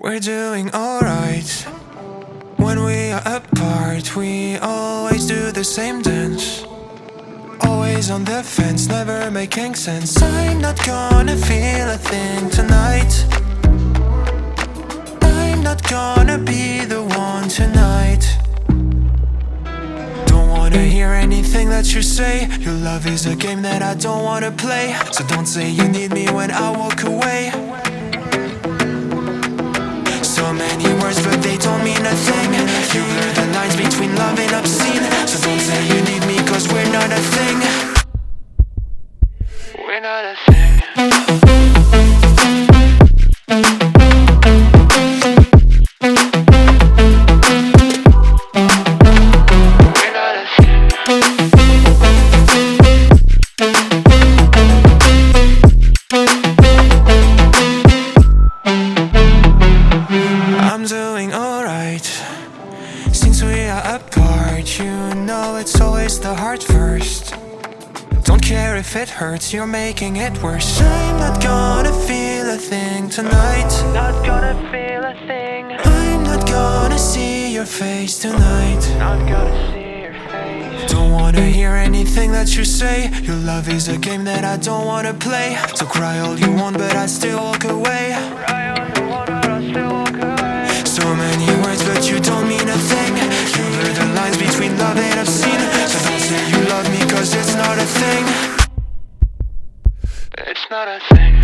We're doing alright. When we are apart, we always do the same dance. Always on the fence, never making sense. I'm not gonna feel a thing tonight. I'm not gonna be the one tonight. Don't wanna hear anything that you say. Your love is a game that I don't wanna play. So don't say you need me when I walk away. So many words but they don't mean a thing. You blur the lines between love and obscene. So don't say you need me cause we're not a thing. We're not a thing. We're not a thing. I'm doing alright. Since we are apart, you know it's always the heart first. Don't care if it hurts, you're making it worse. I'm not gonna feel a thing tonight. Not gonna feel a thing. I'm not gonna see your face tonight. Not gonna see your face. Don't wanna hear anything that you say. Your love is a game that I don't wanna play. So cry all you want but I still walk away. Cry all you want but I still walk away. So many words but you don't mean a thing. You blur the lines between love and obscene. So don't say you love me cause it's not a thing. It's not a thing.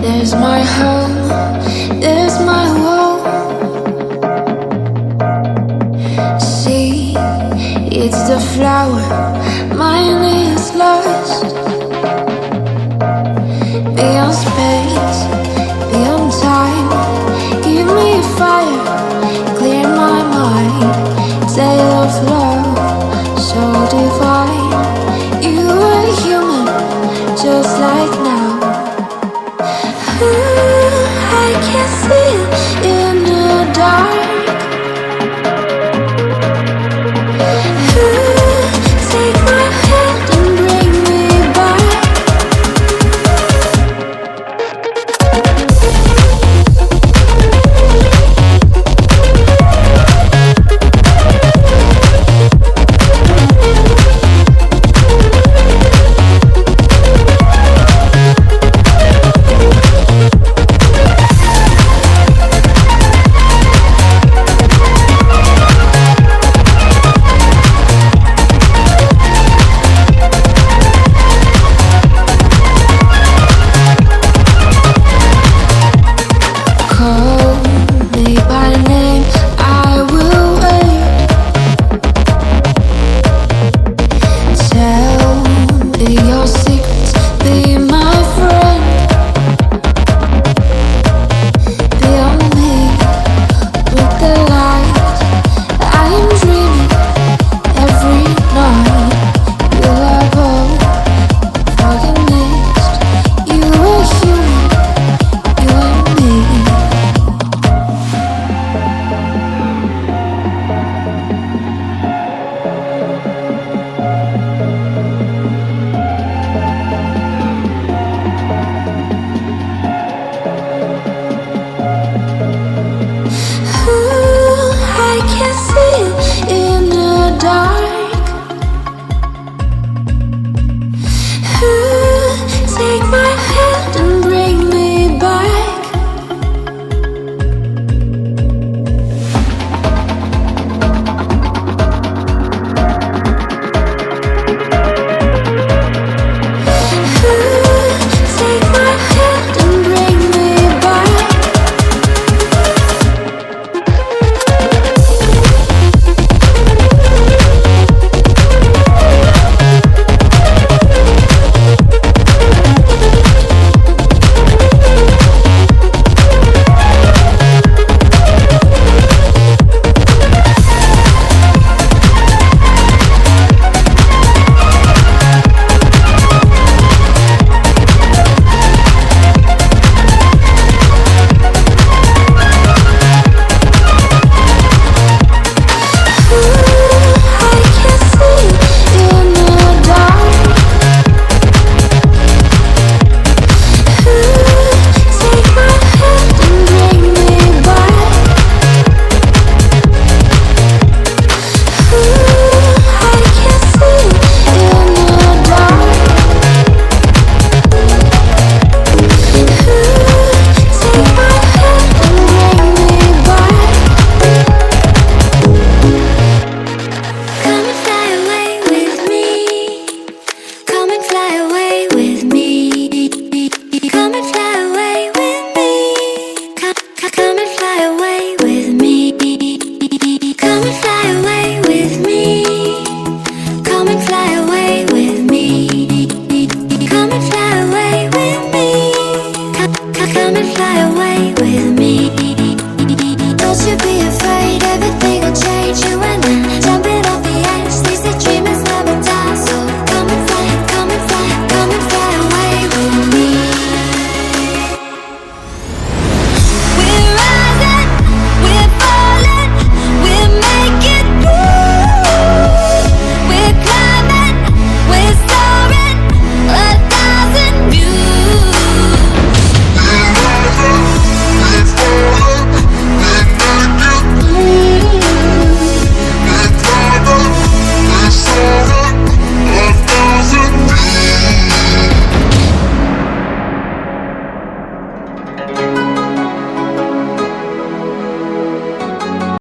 There's my home, there's my wall. See, it's the flower, mine is lost. Beyond space, beyond time, give me fire, clear my mind. Tale of love, so divine. You are human, just like now. I can see it in the dark. Take my hand and bring me back. and fly away with me. Don't you be afraid, everything will change. You and I, jumping